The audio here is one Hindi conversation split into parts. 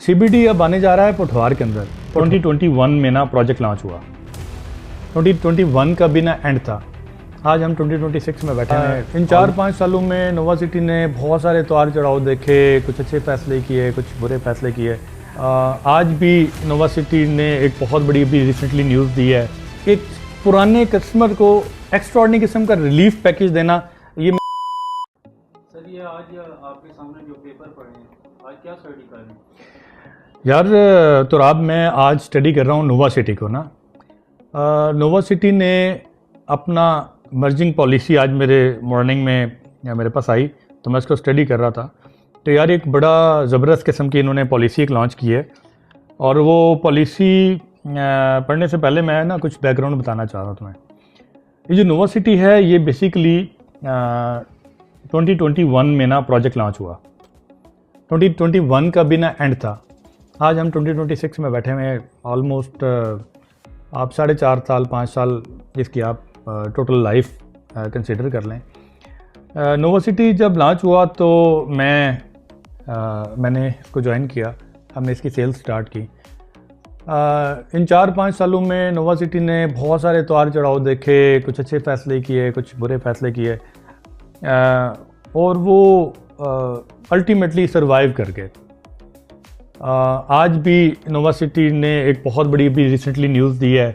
सीबीडी अब आने जा रहा है पोठवार के अंदर। 2021 में ना प्रोजेक्ट लॉन्च हुआ। 2021 का भी ना एंड था। आज हम 2026 में बैठे हैं। इन 4-5 सालों में नोवा सिटी ने बहुत सारे उतार चढ़ाव देखे, कुछ अच्छे फैसले किए, कुछ बुरे फैसले किए। आज भी नोवा सिटी ने एक बहुत बड़ी अभी रिसेंटली न्यूज़ दी है, एक पुराने कस्टमर को एक्स्ट्राऑर्डिनरी किस्म का रिलीफ पैकेज देना। ये सर, ये आज आपके सामने जो पेपर पढ़े हैं, आज क्या स्टडी कर रहे हैं? यार तो अब मैं आज स्टडी कर रहा हूँ नोवा सिटी को ना। नोवा सिटी ने अपना मर्जिंग पॉलिसी आज मेरे मॉर्निंग में मेरे पास आई, तो मैं इसको स्टडी कर रहा था। तो यार एक बड़ा ज़बरदस्त किस्म की इन्होंने पॉलिसी एक लॉन्च की है, और वो पॉलिसी पढ़ने से पहले मैं ना कुछ बैकग्राउंड बताना चाह रहा हूँ तुम्हें। ये जो नोवा सिटी है ये बेसिकली 2021 में ना प्रोजेक्ट लॉन्च हुआ। 2021 का भी ना एंड था। आज हम 2026 में बैठे हुए हैं। ऑलमोस्ट आप 4.5 साल 5 साल इसकी आप टोटल लाइफ कंसिडर कर लें। नोवा सिटी जब लॉन्च हुआ तो मैंने इसको ज्वाइन किया, हमने इसकी सेल्स स्टार्ट की। इन 4-5 सालों में नोवा सिटी ने बहुत सारे उतार चढ़ाव देखे, कुछ अच्छे फैसले किए, कुछ बुरे फैसले किए, और वो अल्टीमेटली सर्वाइव कर गए। आज भी नोवा सिटी ने एक बहुत बड़ी अभी रिसेंटली न्यूज़ दी है।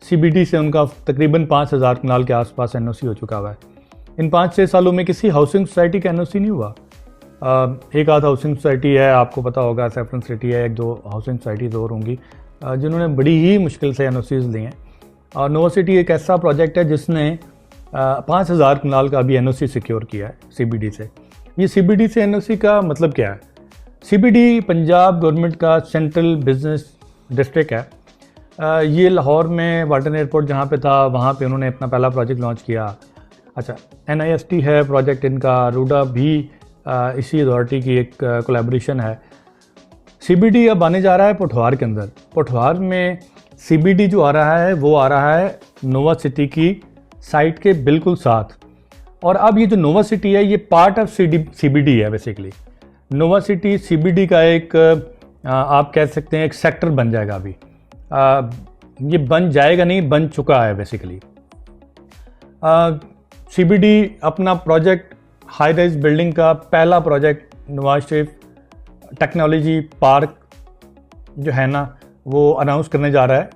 सीबीडी से उनका तकरीबन 5,000 कनाल के आसपास एनओसी हो चुका हुआ है। इन 5-6 सालों में किसी हाउसिंग सोसाइटी का एनओसी नहीं हुआ। एक आध हाउसिंग सोसाइटी है, आपको पता होगा, सैफरन सिटी है, 1-2 हाउसिंग सोसाइटीज़ और होंगी जिन्होंने बड़ी ही मुश्किल से एनओसीज लिए हैं। और नोवा सिटी एक ऐसा प्रोजेक्ट है जिसने 5,000 कनाल का अभी एनओसी सिक्योर किया है सीबीडी से। ये सीबीडी से एनओसी का मतलब क्या है? सीबीडी पंजाब गवर्नमेंट का सेंट्रल बिजनेस डिस्ट्रिक्ट है। ये लाहौर में वाटन एयरपोर्ट जहाँ पे था वहाँ पे उन्होंने अपना पहला प्रोजेक्ट लॉन्च किया। अच्छा, NIST है प्रोजेक्ट इनका, रूडा भी इसी अथॉरिटी की एक कोलैबोरेशन है। सीबीडी अब आने जा रहा है पोठवार के अंदर। पोठवार में सीबीडी जो आ रहा है वो आ रहा है नोवा सिटी की साइट के बिल्कुल साथ। और अब ये जो नोवा सिटी है ये पार्ट ऑफ सीबीडी है। बेसिकली नोवा सिटी सीबीडी का एक आप कह सकते हैं एक सेक्टर बन जाएगा। अभी ये बन जाएगा नहीं, बन चुका है बेसिकली। सीबीडी अपना प्रोजेक्ट हाई राइज बिल्डिंग का पहला project Nawaz Sharif technology park जो है ना वो अनाउंस करने जा रहा है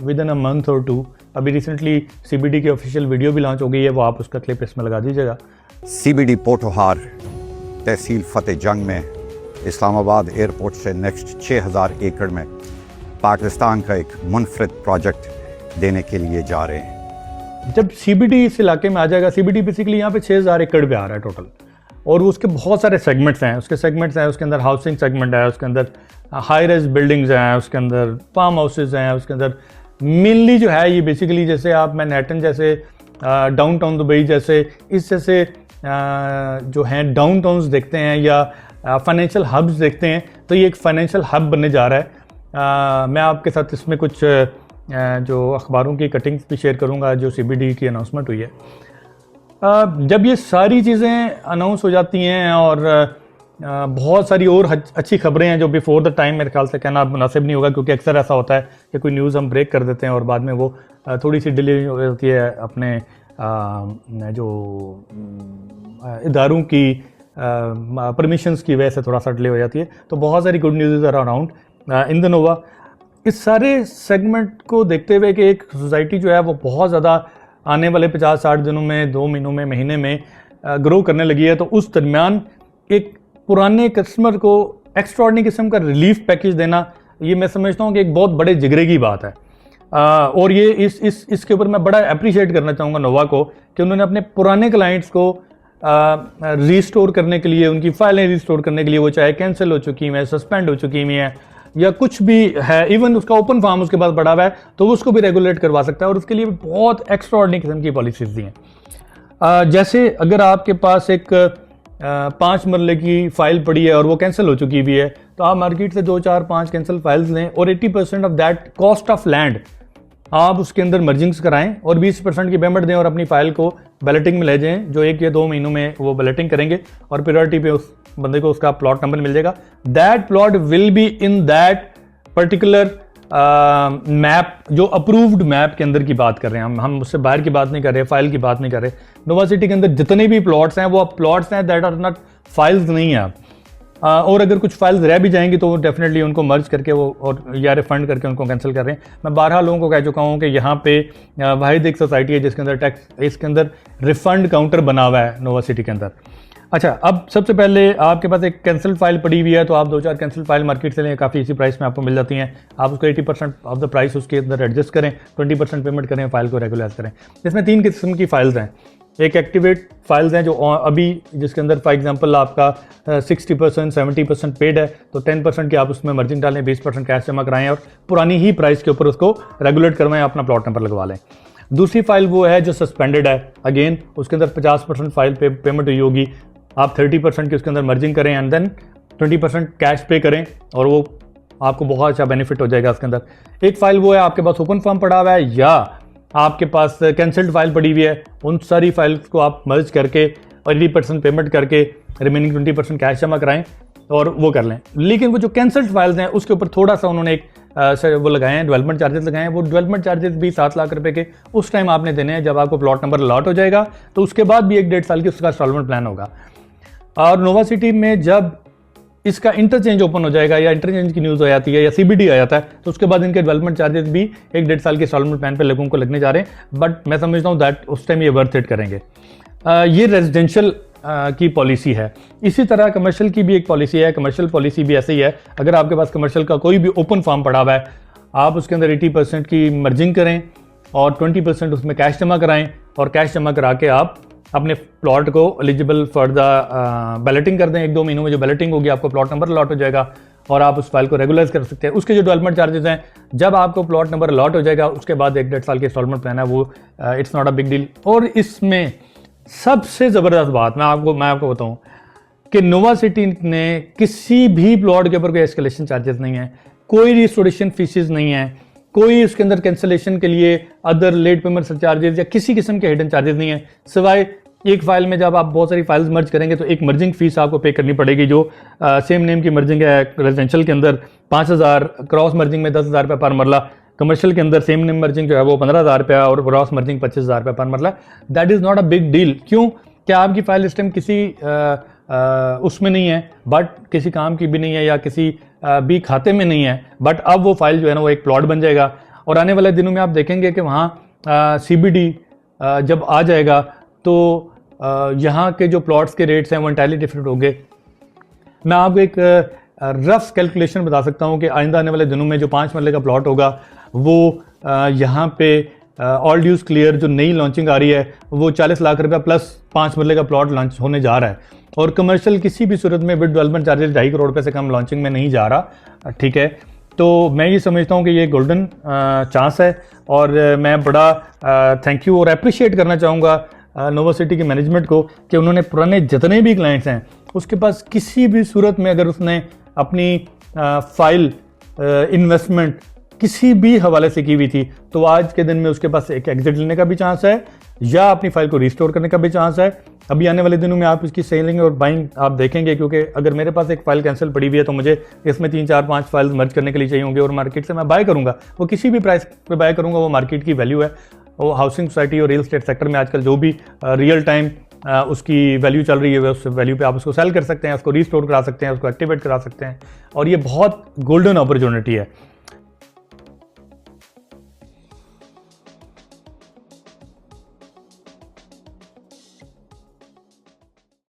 विद इन अ मंथ और 2। अभी रिसेंटली सीबीडी की ऑफिशियल वीडियो भी लॉन्च हो गई है, वो आप उसका क्लिप इसमें लगा दीजिएगा। सीबीडी पोठोहार तहसील फतेह जंग में इस्लामाबाद एयरपोर्ट से नेक्स्ट 6,000 एकड़ में पाकिस्तान का एक मुनफरिद प्रोजेक्ट देने के लिए जा रहे हैं। जब सीबीडी इस इलाके में आ जाएगा, सीबीडी बेसिकली यहाँ पे 6,000 एकड़ पे आ रहा है टोटल, और उसके बहुत सारे सेगमेंट्स हैं। उसके अंदर हाउसिंग सेगमेंट है, उसके अंदर हाई राइज बिल्डिंग्स हैं, उसके अंदर फार्म हाउसेज हैं, उसके अंदर मेनली जो है ये बेसिकली जैसे आप मैनहट्टन जैसे डाउनटाउन दुबई जैसे इस जैसे जो हैं डाउनटाउन्स देखते हैं या फाइनेंशियल हब्स देखते हैं, तो ये एक फाइनेंशियल हब बनने जा रहा है। मैं आपके साथ इसमें कुछ जो अखबारों की कटिंग्स भी शेयर करूंगा जो सीबीडी की अनाउंसमेंट हुई है। जब ये सारी चीज़ें अनाउंस हो जाती हैं और बहुत सारी और अच्छी खबरें हैं जो बिफोर द टाइम मेरे ख्याल से कहना मुनासिब नहीं होगा, क्योंकि अक्सर ऐसा होता है कि कोई न्यूज़ हम ब्रेक कर देते हैं और बाद में वो थोड़ी सी डिले होती है अपने जो इदारों की परमिशंस की वजह से थोड़ा सा डिले हो जाती है। तो बहुत सारी good news are around in the Nova. इस सारे सेगमेंट को देखते हुए कि एक सोसाइटी जो है वो बहुत ज़्यादा आने वाले 50-60 दिनों में, 2 महीनों में, महीने में ग्रो करने लगी है, तो उस दरमियान एक पुराने कस्टमर को एक्स्ट्राऑर्डिनरी किस्म का रिलीफ पैकेज देना, ये मैं समझता हूँ कि एक बहुत बड़े जिगरे की बात है। और ये इसके ऊपर मैं बड़ा अप्रिशिएट करना चाहूँगा नोवा को कि उन्होंने अपने पुराने क्लाइंट्स को रिस्टोर करने के लिए, उनकी फाइलें रिस्टोर करने के लिए, वो चाहे कैंसिल हो चुकी हैं, सस्पेंड हो चुकी हुई हैं या कुछ भी है, इवन उसका ओपन फार्म उसके पास पड़ा हुआ है तो उसको भी रेगुलेट करवा सकता है, और उसके लिए बहुत एक्स्ट्राऑर्डिनरी किस्म की पॉलिसीज दी हैं। जैसे अगर आपके पास एक 5 मरले की फाइल पड़ी है और वो कैंसिल हो चुकी भी है, तो आप मार्केट से 2-4-5 कैंसिल फाइल्स लें और 80% of that cost of land आप उसके अंदर मर्जिंग्स कराएं और 20% की पेमेंट दें और अपनी फाइल को बैलेटिंग में ले जाएं, जो 1 या 2 महीनों में वो बैलेटिंग करेंगे और प्रायोरिटी पे बंदे को उसका प्लॉट नंबर मिल जाएगा, that plot will be in that particular map, जो अप्रूव्ड मैप के अंदर की बात कर रहे हैं हम उससे बाहर की बात नहीं कर रहे, फाइल की बात नहीं कर रहे। नोवा सिटी के अंदर जितने भी प्लॉट्स हैं वो प्लॉट्स हैं, दैट आर नॉट फाइल्स नहीं है। और अगर कुछ फाइल्स रह भी जाएंगी तो डेफिनेटली उनको मर्ज करके वो और या रिफंड करके उनको कैंसिल कर रहे हैं। मैं 12 लोगों को कह चुका हूँ कि यहाँ पे वाहिद एक सोसाइटी है जिसके अंदर टैक्स, इसके अंदर रिफंड काउंटर बना हुआ है नोवा सिटी के अंदर। अच्छा, अब सबसे पहले आपके पास एक कैंसिल फाइल पड़ी हुई है, तो आप 2-4 कैंसिल फाइल मार्केट से लें, काफ़ी इसी प्राइस में आपको मिल जाती हैं। आप उसको 80% ऑफ द प्राइस उसके अंदर एडजस्ट करें, 20% पेमेंट करें, फाइल को रेगुलाइज करें। इसमें 3 किस्म की फाइल्स हैं। एक एक्टिवेट फाइल्स हैं जो अभी जिसके अंदर फॉर एग्जांपल आपका 60% 70% पेड है, तो 10% की आप उसमें मार्जिन डालें, 20% कैश जमा कराएं और पुरानी ही प्राइस के ऊपर उसको रेगुलेट करवाएं, अपना प्लॉट नंबर लगवा लें। दूसरी फाइल वो है जो सस्पेंडेड है, अगेन उसके अंदर 50% फाइल पेमेंट हुई होगी, आप 30% की उसके अंदर मार्जिन करें एंड देन 20% कैश पे करें और वो आपको बहुत अच्छा बेनिफिट हो जाएगा उसके अंदर। एक फाइल वो है आपके पास ओपन फॉर्म पड़ा हुआ है या आपके पास कैंसल्ड फाइल पड़ी हुई है, उन सारी फाइल्स को आप मर्ज करके और 80% पेमेंट करके रिमेनिंग 20% कैश जमा कराएं और वो कर लें। लेकिन वो जो कैंसल्ड फाइल्स हैं उसके ऊपर थोड़ा सा उन्होंने एक वो लगाए हैं, डेवलपमेंट चार्जेस लगाए हैं। वो डेवलपमेंट चार्जेस भी 7 लाख रुपए के उस टाइम आपने देने हैं जब आपको प्लॉट नंबर अलॉट हो जाएगा, तो उसके बाद भी 1-1.5 साल की उसका इंस्टॉलमेंट प्लान होगा। और नोवा सिटी में जब इसका इंटरचेंज ओपन हो जाएगा या इंटरचेंज की न्यूज़ आ जाती है या सीबीडी आ जाता है, तो उसके बाद इनके डेवलपमेंट चार्जेस भी 1-1.5 साल के इंस्टॉलमेंट प्लान पे लोगों को लगने जा रहे हैं। बट मैं समझता हूँ दैट उस टाइम ये वर्थ इट करेंगे। ये रेजिडेंशियल की पॉलिसी है। इसी तरह कमर्शियल की भी एक पॉलिसी है। कमर्शियल पॉलिसी भी ऐसे ही है, अगर आपके पास कमर्शियल का कोई भी ओपन फॉर्म पड़ा हुआ है, आप उसके अंदर 80% की मर्जिंग करें और 20% उसमें कैश जमा कराएं और कैश जमा करा के आप अपने प्लॉट को एलिजिबल फॉर द बैलेटिंग कर दें। 1-2 महीनों में जो बैलेटिंग होगी आपको प्लॉट नंबर अलॉट हो जाएगा और आप उस फाइल को रेगुलाइज कर सकते हैं। उसके जो डेवलपमेंट चार्जेस हैं, जब आपको प्लॉट नंबर अलॉट हो जाएगा उसके बाद 1-1.5 साल के इंस्टॉलमेंट प्लान है, वो it's not a big deal. और इसमें सबसे ज़बरदस्त बात मैं आपको बताऊं कि नोवा सिटी ने किसी भी प्लॉट के ऊपर कोई एस्केलेशन चार्जेस नहीं है, कोई रिस्टोरेशन फीसेस नहीं है, कोई उसके अंदर कैंसिलेशन के लिए अदर लेट पेमेंट चार्जेस या किसी किस्म के हिडन चार्जेस नहीं है, सिवाय एक फाइल में जब आप बहुत सारी फाइल्स मर्ज करेंगे तो एक मर्जिंग फीस आपको पे करनी पड़ेगी, जो सेम नेम की मर्जिंग है रेजिडेंशियल के अंदर 5,000, क्रॉस मर्जिंग में 10,000 रुपये पर मरला, कमर्शियल के अंदर सेम नेम मर्जिंग जो है वो 15,000 रुपया और क्रॉस मर्जिंग 25,000 रुपये पर मरला। That is not a big deal. क्यों? क्या आपकी फाइल इस टाइम किसी उसमें नहीं है, बट किसी काम की भी नहीं है या किसी भी खाते में नहीं है, बट अब वो फाइल जो है ना वो एक प्लॉट बन जाएगा। और आने वाले दिनों में आप देखेंगे कि वहाँ CBD जब आ जाएगा तो यहाँ के जो प्लॉट्स के रेट्स हैं वो इंटायरली डिफरेंट होंगे। मैं आपको एक रफ कैलकुलेशन बता सकता हूँ कि आइंदा आने वाले दिनों में जो 5 मरले का प्लॉट होगा वो यहाँ पे ऑल ड्यूज क्लियर जो नई लॉन्चिंग आ रही है वो 40 लाख रुपया प्लस 5 मरले का प्लॉट लॉन्च होने जा रहा है। और कमर्शियल किसी भी सूरत में विद डेवलपमेंट चार्जेस 2.5 करोड़ रुपये से कम लॉन्चिंग में नहीं जा रहा। ठीक है, तो मैं ये समझता हूँ कि ये गोल्डन चांस है और मैं बड़ा थैंक यू और अप्रिशिएट करना चाहूँगा नोवा सिटी के मैनेजमेंट को कि उन्होंने पुराने जितने भी क्लाइंट्स हैं उसके पास किसी भी सूरत में अगर उसने अपनी फाइल इन्वेस्टमेंट किसी भी हवाले से की हुई थी तो आज के दिन में उसके पास एक एग्जिट लेने का भी चांस है या अपनी फाइल को रिस्टोर करने का भी चांस है। अभी आने वाले दिनों में आप इसकी सेलिंग और बाइंग आप देखेंगे, क्योंकि अगर मेरे पास एक फाइल कैंसिल पड़ी हुई है तो मुझे इसमें 3-4-5 फाइल्स मर्ज करने के लिए चाहिए होंगे और मार्केट से मैं बाय करूंगा, वो किसी भी प्राइस पे बाय करूंगा, वो मार्केट की वैल्यू है। वो हाउसिंग सोसाइटी और रियल एस्टेट सेक्टर में आजकल जो भी रियल टाइम उसकी वैल्यू चल रही है उस वैल्यू पे आप उसको सेल कर सकते हैं, उसको रिस्टोर करा सकते हैं, उसको एक्टिवेट करा सकते हैं और ये बहुत गोल्डन अपॉर्चुनिटी है।